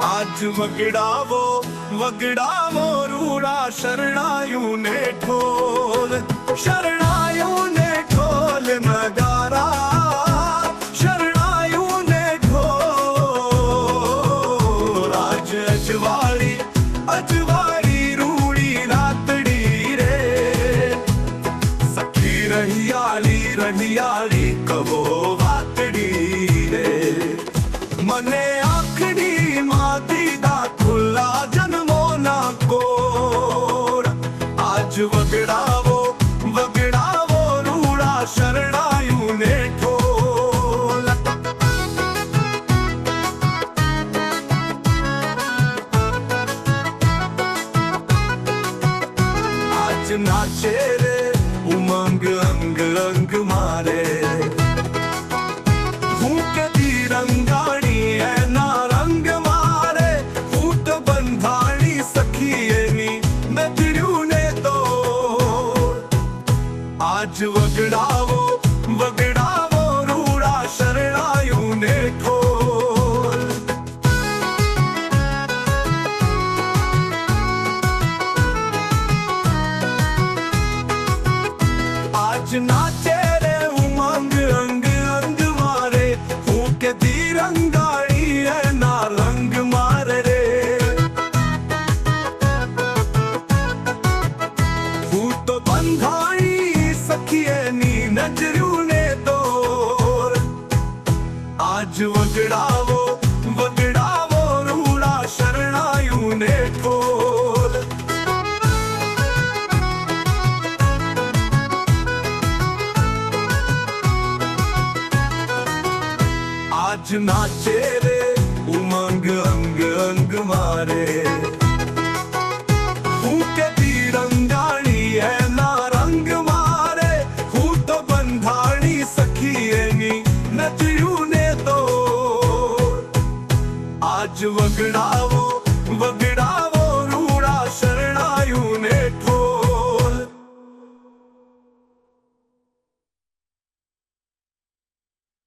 आज वगड़ावो रूड़ा शरणायु ने ढोल नगारा शरणायु ने ढोल आज अजवाड़ी रूड़ी रातड़ी रे सखी रहियाली कहो वातड़ी रे मने आखड़ी माती दा खुला जन्मो ना कोर आज वगड़ावो रूड़ा शरणायु ने ढोल आज नाचे रे उमंग अंग अंग मारे भूखे तिरंगाड़ी है ना रंग मारे फूट बंधाड़ी सखियनी नजरू ने तो आज वगड़ावो रूड़ा शरणायु ने ढोल आज नाचे रे उमंग अंग अंग मारे फूके तिरंगाड़ी है ना रंग मारे रे फूट बंधाड़ी सखिए नी नजरू ने तोर आज वगड़ावो रूड़ा शरणायु ने ढोल आज नाचे रे उमंग अंग अंग मारे फूके तिरंगाड़ी है ना रंग मारे फूट बंधाड़ी सखियनी नजरू ने तो आज वगड़ा